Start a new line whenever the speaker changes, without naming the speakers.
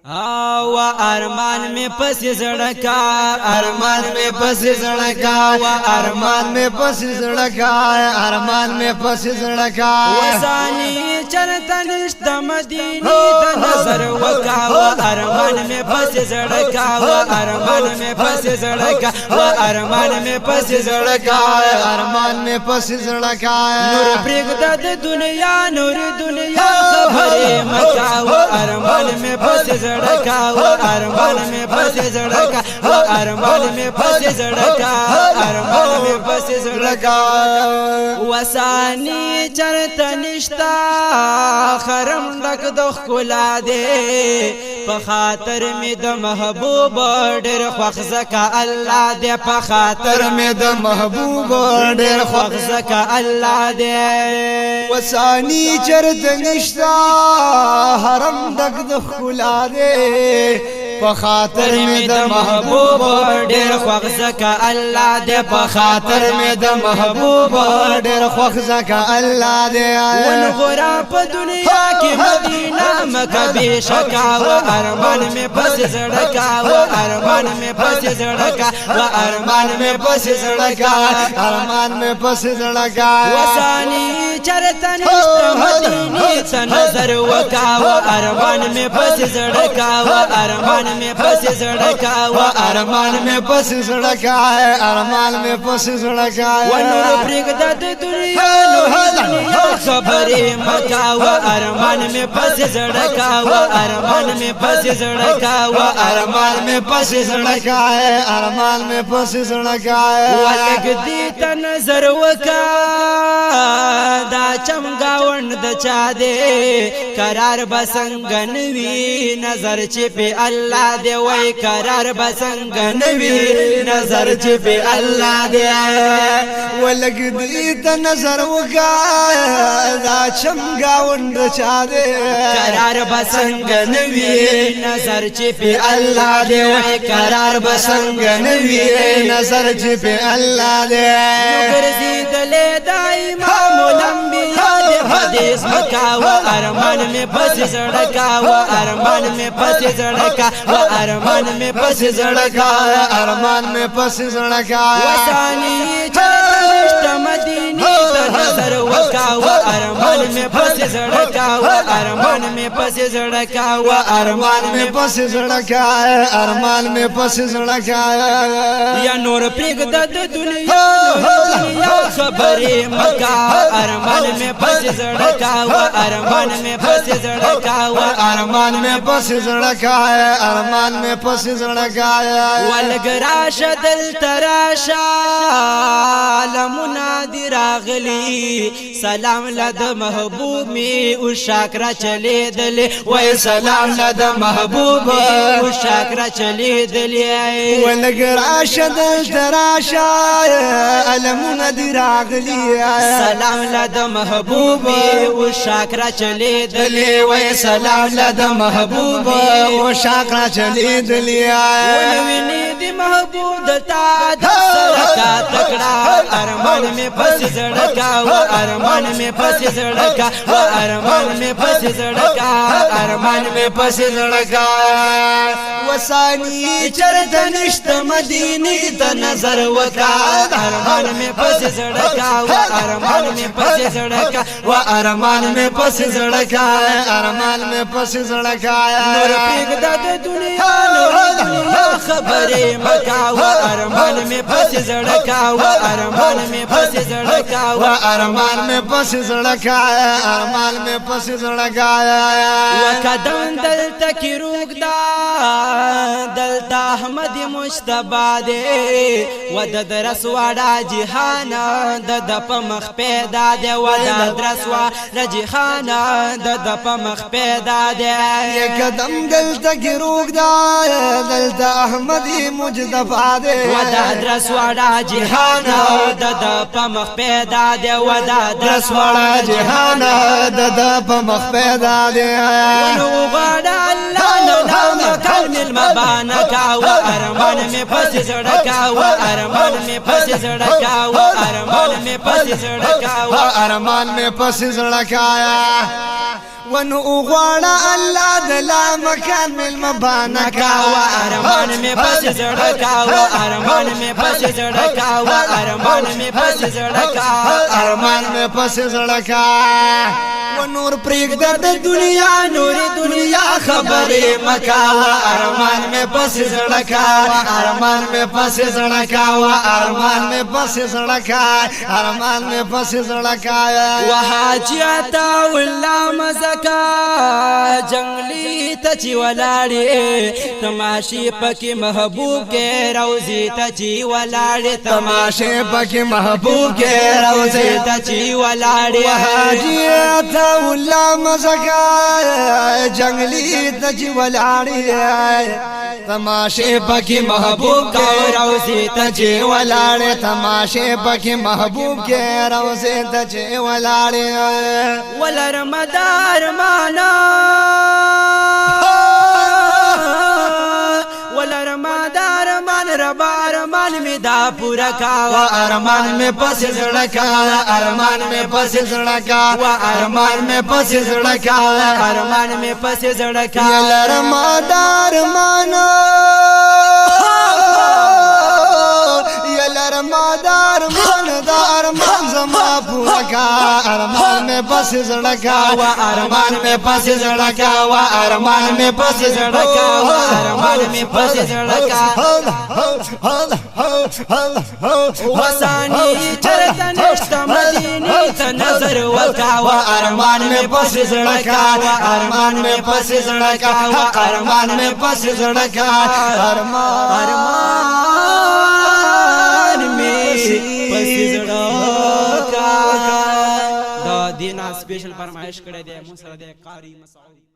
و ارمان میں پس زڑکا ارمان میں پس زڑکا و ارمان میں پس زڑکا ارمان میں پس زڑکا وسانی چرتا نشت مدینی تا نظر وکا و ارمان میں پس زڑکا و ارمان میں پس زڑکا و ارمان میں پس زڑکا
ارمان میں پس زڑکا
نور پرگدد دنیا نور دنیا خبر مکا و ارمان میں پس زڑکا و ارمان میں پس زڑکا و ارمان میں پس زڑکا ارمان میں پس زڑکا وسانی چرتا نشتا خرم ڈک دخ کلا دے پخاطر میں د محبوب ڈر خوخ زکا اللہ دے پخاطر
میں د محبوب
ڈر خوخ زکا اللہ دے
وسانی چرت نشتا حرم ڈک دخ کلا دے پخاطر میں د محبوب
ڈر خوخ زکا اللہ دے
پخاطر میں د محبوب ڈر خوخ زکا اللہ دے
ون غرا پا دنیا کی مدینہ مکہ بے شکا و ارمان میں پس زڑکا و ارمان میں پس زڑکا و ارمان میں پس زڑکا
ارمان میں پس زڑکا
وسانی چرتا نشت مدینی تا نظر وکا و ارمان میں پس زڑکا و ارمان میں پس زڑکا و
ارمان میں پس زڑکا ارمان میں پس زڑکا
ونور پرگدد دنیا نور دنیا خبر مکا و ارمان میں پس زڑکا و ارمان میں پس زڑکا و
ارمان میں پس زڑکا ارمان میں پس زڑکا
ولگ دیتا نظر وکا دا چمگاون دا چا دے قرار بسنگنوی نظر چپی اللہ دے وی قرار بسنگنوی نظر چپی اللہ دے
ولگ دیتا نظر وکا دا چمگاون دا چا دے
قرار بسنگنوی نظر چپی اللہ دے وی قرار بسنگنوی
نظر چپی اللہ دے
نگر زید لے دا امام الانبیاء دے حدیث مکا و ارمان میں پس زڑکا و ارمان میں پس زڑکا و ارمان میں پس زڑکا
ارمان میں پس زڑکا
وسانی چرتا نشت مدینی تا نظر وکا و ارمان میں پس زڑکا و ارمان میں پس زڑکا و
ارمان میں پس زڑکا ارمان میں پس زڑکا
یا نور پرگدد دنیا نور دنیا خبر مکا ارمان میں پس زڑکا و ارمان میں پس زڑکا و
ارمان میں پس زڑکا ارمان میں پس زڑکا
ولگراش دل تراشا لمنادی راغلی سلام لد محبوب می اشاکرا چلے دلے وی سلام لد محبوب می اشاکرا چلے دلے
ولگراش دل تراشا لمنادی راغلی
سلام لد محبوب می اشاکرا چلے دلے
وی سلام لد محبوب اشاکرا چلے دلے
ونوینی دی محبوب دتا دسرکا تکڑا ارمان میں پس زڑکا و ارمان میں پس زڑکا و ارمان میں پس زڑکا ارمان میں پس زڑکا
وسانی چرت نشت مدینی تا نظر وکا
ارمان میں پس زڑکا و ارمان میں پس زڑکا
و ارمان میں پس زڑکا ارمان میں پس زڑکا
نور پرگدد دنیا نور دنیا خبر مکا و ارمان میں پس زڑکا و ارمان میں پس زڑکا
و ارمان میں پس زڑکا ارمان میں پس زڑکا
وقدم دلتا کی روک دا دلتا احمد مجتبا دے ودد رسواڑا جہانا دد پا مخ پیدا دے ودد رسواڑا جہانا دد پا مخ پیدا دے
قدم دلتا کی روک دا دلتا احمد مجتبا دے
ودد رسواڑا جہانا دد پا مخ پیدا دے ودد
رسواڑا جہانا دد پا مخ پیدا دے
ونو غاڑا اللہ نام کامل مبانکا و ارمان میں پس زڑکا و ارمان میں پس زڑکا و ارمان میں پس زڑکا و
ارمان میں پس زڑکا ونو غواړه الله دلا مکان مل مبانا کا
ارمان میں پس زړکا ارمان میں پس زړکا ارمان میں پس زړکا
ارمان میں پس زړکا و نور پریک د دنیا
نور دنیا خبرې مکا
ارمان میں پس زړکا ارمان میں پس زړکا ارمان میں پس زړکا ارمان میں پس زړکا
وحاجی عطا الله مزکا جنگلی تچی ولاړې تماشې پکې محبوب کې روزي تچی ولاړې
تماشې پکې محبوب کې
روزي تچی ولاړې
وحاجی عطا الله مزکا جنگلی تچی ولاړې تماشې پکې محبوب کې
روزي
تچی ولاړې تماشې پکې محبوب کې روزي تچی ولاړې
ولر مدار مانا ولر مدار مان ربار مان می دا پورا کا
ارمان میں پس زړکا ارمان میں پس زړکا ارمان میں پس زړکا
ارمان میں پس زړکا
ولر مدار مانا یلر مدار مان دا ارمان زما پورا کا ارمان میں پس زړکا ارمان میں پس زړکا ارمان میں پس زړکا
ارمان میں پس زړکا وسانی چرته نشته مدینه ته نظر وکا
ارمان میں پس زړکا ارمان میں پس زړکا ارمان میں پس زړکا ارمان
میں پس زړکا دا دینا سپیشل فرمایش کړی دی مو سره د قاری مسعود